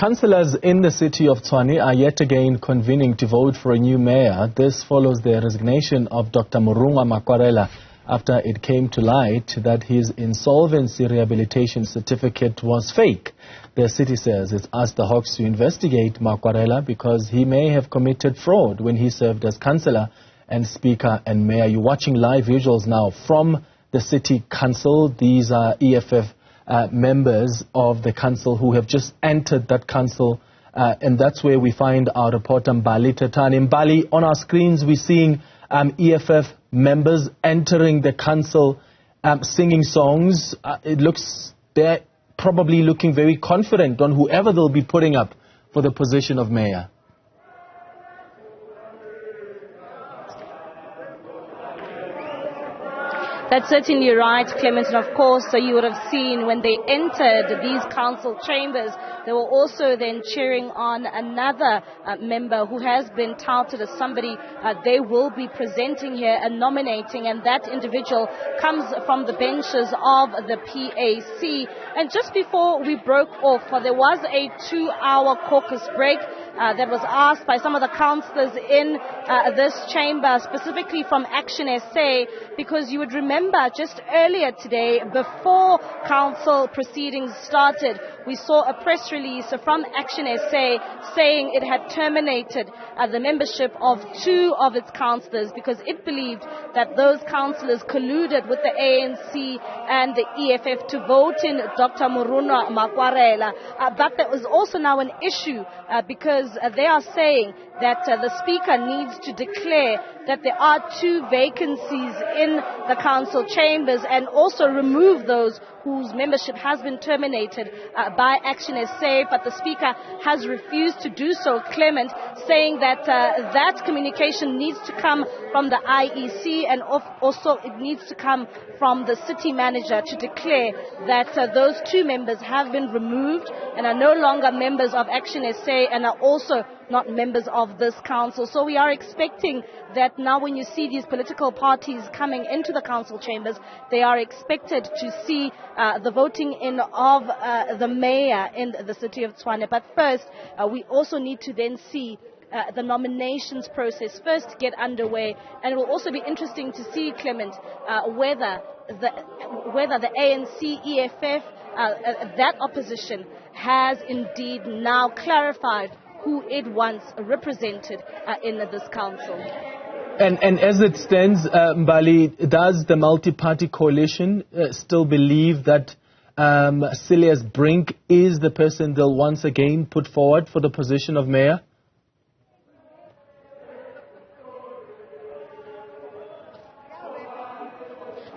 Councillors in the city of Tshwane are yet again convening to vote for a new mayor. This follows the resignation of Dr Murunwa Makwarela after it came to light that his insolvency rehabilitation certificate was fake. The city says it's asked the Hawks to investigate Makwarela because he may have committed fraud when he served as councillor and speaker and mayor. You're watching live visuals now from the city council. These are EFF members of the council who have just entered that council, and that's where we find our reporter Mbali Thethani. Mbali, on our screens we're seeing EFF members entering the council, singing songs. It looks they're probably looking very confident on whoever they'll be putting up for the position of mayor. That's certainly right, Clement. And of course, you would have seen when they entered these council chambers, they were also then cheering on another member who has been touted as somebody they will be presenting here and nominating. And that individual comes from the benches of the PAC. And just before we broke off, there was a 2-hour caucus break that was asked by some of the councillors in this chamber, specifically from Action SA, because you would remember just earlier today, before council proceedings started, we saw a press release from Action SA saying it had terminated the membership of 2 of its councillors because it believed that those councillors colluded with the ANC and the EFF to vote in Dr Murunwa Makwarela. But there was also now an issue because they are saying that the speaker needs to declare that there are 2 vacancies in the council chambers and also remove those whose membership has been terminated by Action SA, but the speaker has refused to do so, Clement, saying that that communication needs to come from the IEC and also it needs to come from the city manager to declare that those 2 members have been removed and are no longer members of Action SA and are also not members of this council. So we are expecting that now when you see these political parties coming into the council chambers, they are expected to see the voting in of the mayor in the city of Tshwane. But first, we also need to then see the nominations process first get underway, and it will also be interesting to see, Clement, whether the ANC, EFF, that opposition has indeed now clarified who it once represented in this council. And as it stands, Mbali, does the multi-party coalition still believe that Silas Brink is the person they'll once again put forward for the position of mayor?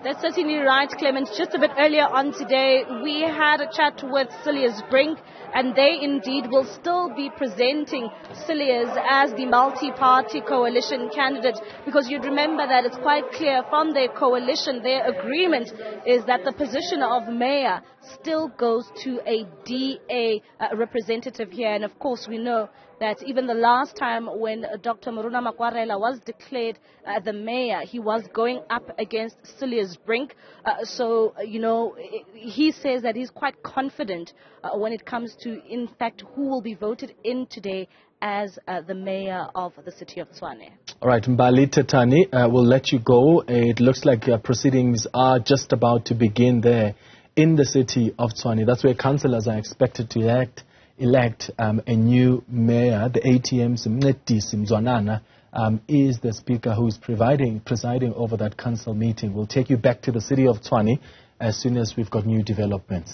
That's certainly right, Clement. Just a bit earlier on today, we had a chat with Silas Brink, and they indeed will still be presenting Silas as the multi-party coalition candidate, because you'd remember that it's quite clear from their coalition, their agreement is that the position of mayor still goes to a DA representative here. And of course, we know that even the last time when Dr Murunwa Makwarela was declared the mayor, he was going up against Silas Brink. So, you know, he says that he's quite confident when it comes to, in fact, who will be voted in today as the mayor of the city of Tshwane. All right, Mbali Thethani, we'll let you go. It looks like proceedings are just about to begin there in the city of Tshwane. That's where councillors are expected to elect a new mayor. The ATM's Mncedisi Mzwanana is the speaker who's presiding over that council meeting. We'll take you back to the city of Tshwane as soon as we've got new developments.